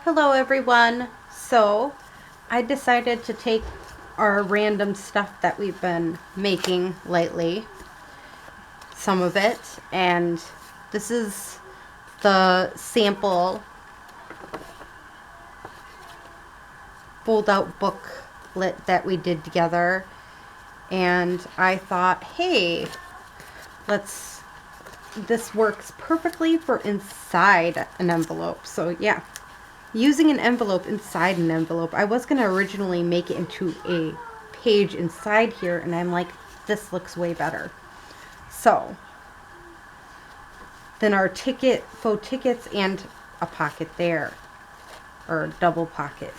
Hello everyone. So I decided to take our random stuff that we've been making lately, some of it, and this is the sample fold out booklet that we did together, and I thought, hey, this works perfectly for inside an envelope. So yeah, using an envelope inside an envelope. I was going to originally make it into a page inside here, and I'm like, this looks way better. So then our faux tickets, and a pocket there, or a double pocket.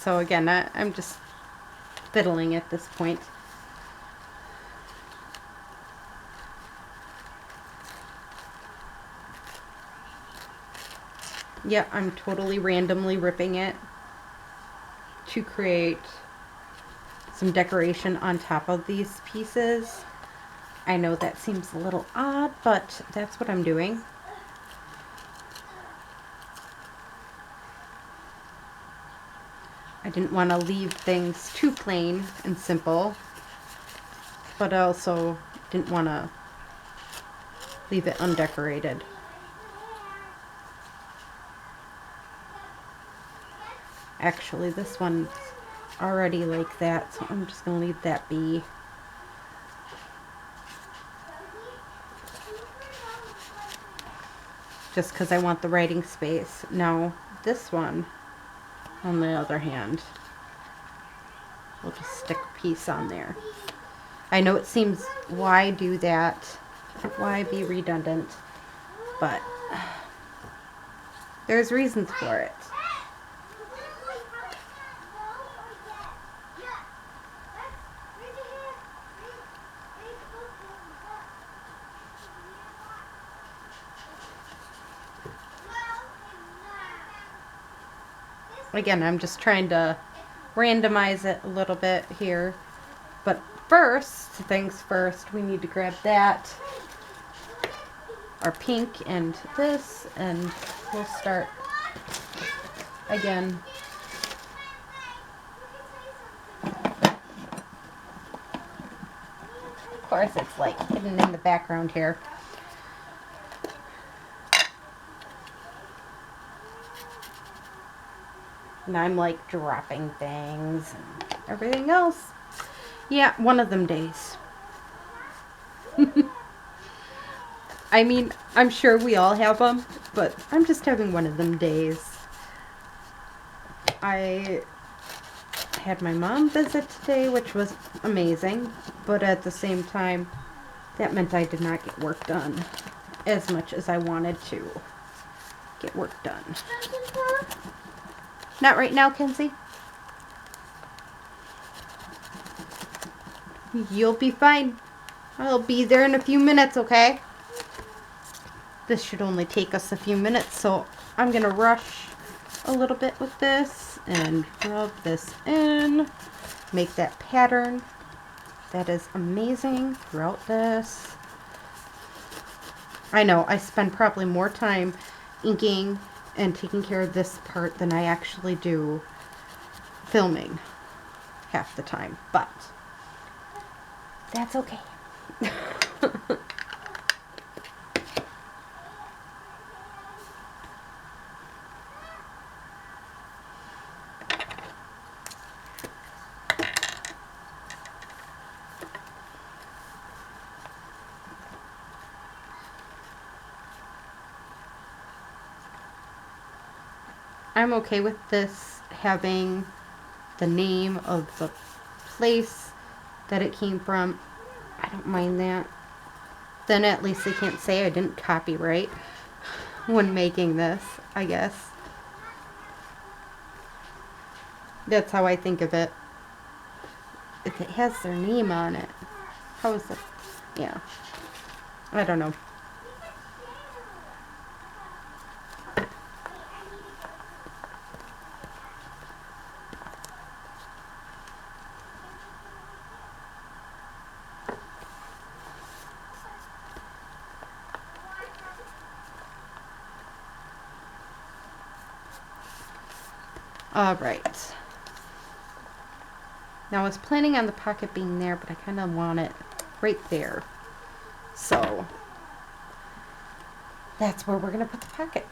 So again, I'm just fiddling at this point. Yeah, I'm totally randomly ripping it to create some decoration on top of these pieces. I know that seems a little odd, but that's what I'm doing. I didn't want to leave things too plain and simple, but I also didn't want to leave it undecorated. Actually, this one's already like that, so I'm just going to leave that be. Just because I want the writing space. Now, this one, on the other hand, we'll just stick a piece on there. I know it seems, why do that? Why be redundant? But there's reasons for it. Again, I'm just trying to randomize it a little bit here. But first things first, we need to grab that, our pink and this, and we'll start again. Of course, it's like hidden in the background here. And I'm like dropping things and everything else. Yeah, one of them days. I mean, I'm sure we all have them, but I'm just having one of them days. I had my mom visit today, which was amazing, but at the same time, that meant I did not get work done as much as I wanted to get work done. Not right now, Kenzie. You'll be fine. I'll be there in a few minutes, okay? This should only take us a few minutes, so I'm gonna rush a little bit with this and rub this in. Make that pattern that is amazing throughout this. I know I spend probably more time inking and taking care of this part than I actually do filming half the time, but that's okay. I'm okay with this having the name of the place that it came from. I don't mind that. Then at least they can't say I didn't copyright when making this, I guess. That's how I think of it. If it has their name on it, how is it? Yeah. I don't know. All right. Now I was planning on the pocket being there, but I kind of want it right there. So that's where we're going to put the pocket.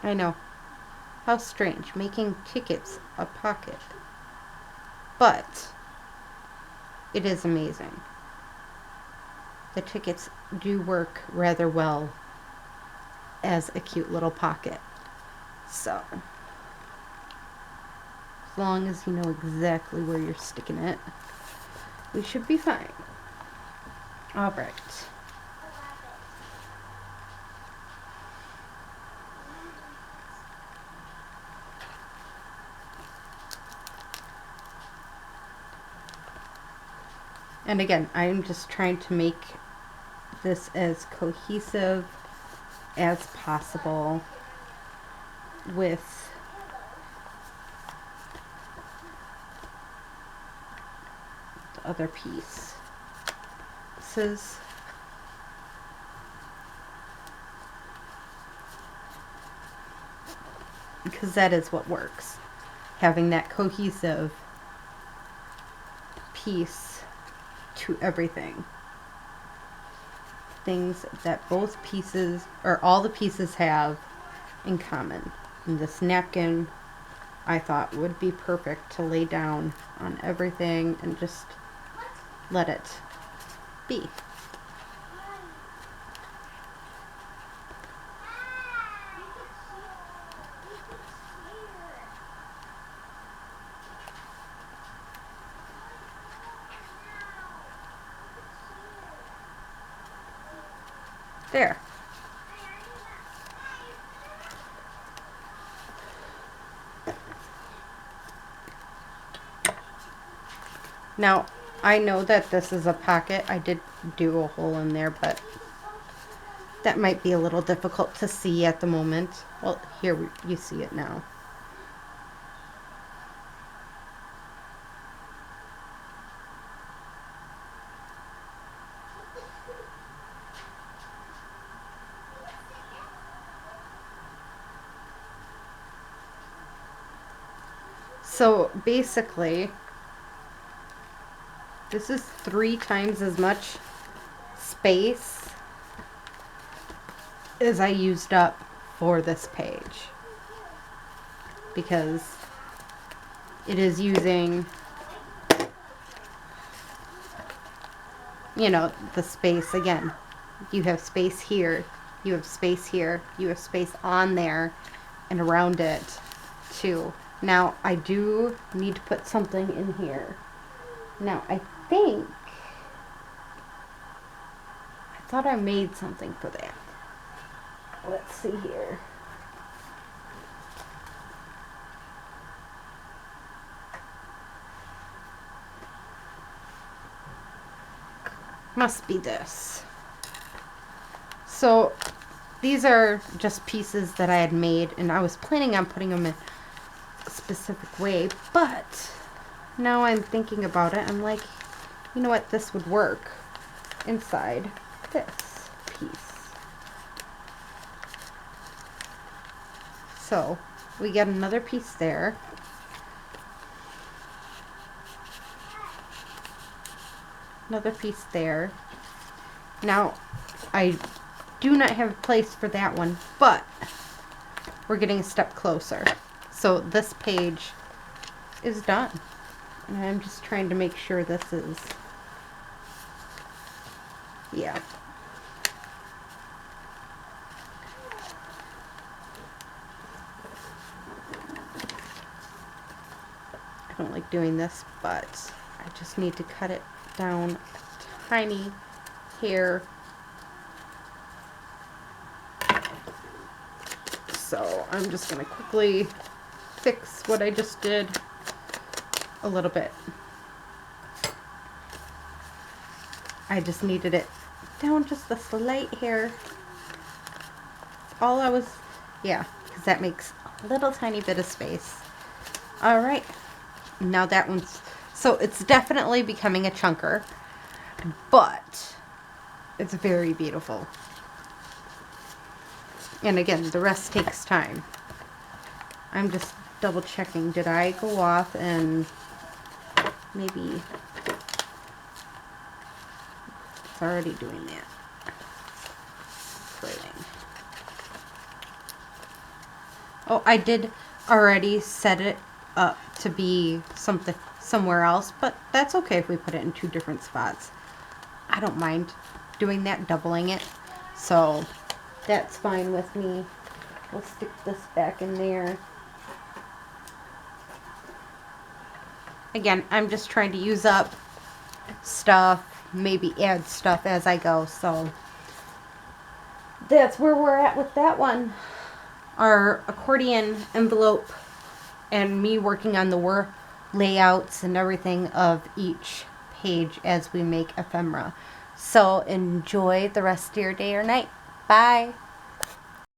I know. How strange, making tickets a pocket. But it is amazing. The tickets do work rather well as a cute little pocket. So, as long as you know exactly where you're sticking it, we should be fine. All right. And again, I'm just trying to make this as cohesive as possible with the other piece. Because that is what works. Having that cohesive piece to everything. Things that both pieces, or all the pieces, have in common. And this napkin, I thought, would be perfect to lay down on everything and just let it be. There. Now, I know that this is a pocket. I did do a hole in there, but that might be a little difficult to see at the moment. Well, here you see it now. So basically, this is 3 times as much space as I used up for this page, because it is using, you know, the space again. You have space here, you have space here, you have space on there and around it too. Now I do need to put something in here. Now I thought I made something for that. Let's see here. Must be this. So these are just pieces that I had made, and I was planning on putting them in a specific way, but now I'm thinking about it, I'm like, you know what, this would work inside this piece. So we get another piece there. Another piece there. Now, I do not have a place for that one, but we're getting a step closer. So this page is done. And I'm just trying to make sure this is, yeah. I don't like doing this, but I just need to cut it down a tiny hair. So I'm just going to quickly fix what I just did. a little bit. I just needed it down just a slight hair. All I was, yeah, because that makes a little tiny bit of space. All right, now that one's, so it's definitely becoming a chunker, but it's very beautiful. And again, the rest takes time. I'm just double checking. Did I go off and maybe it's already doing that? Plating. Oh, I did already set it up to be something somewhere else, but that's okay if we put it in 2 different spots. I don't mind doing that, doubling it. So that's fine with me. We'll stick this back in there. Again, I'm just trying to use up stuff, maybe add stuff as I go. So that's where we're at with that one. Our accordion envelope and me working on the layouts and everything of each page as we make ephemera. So enjoy the rest of your day or night. Bye.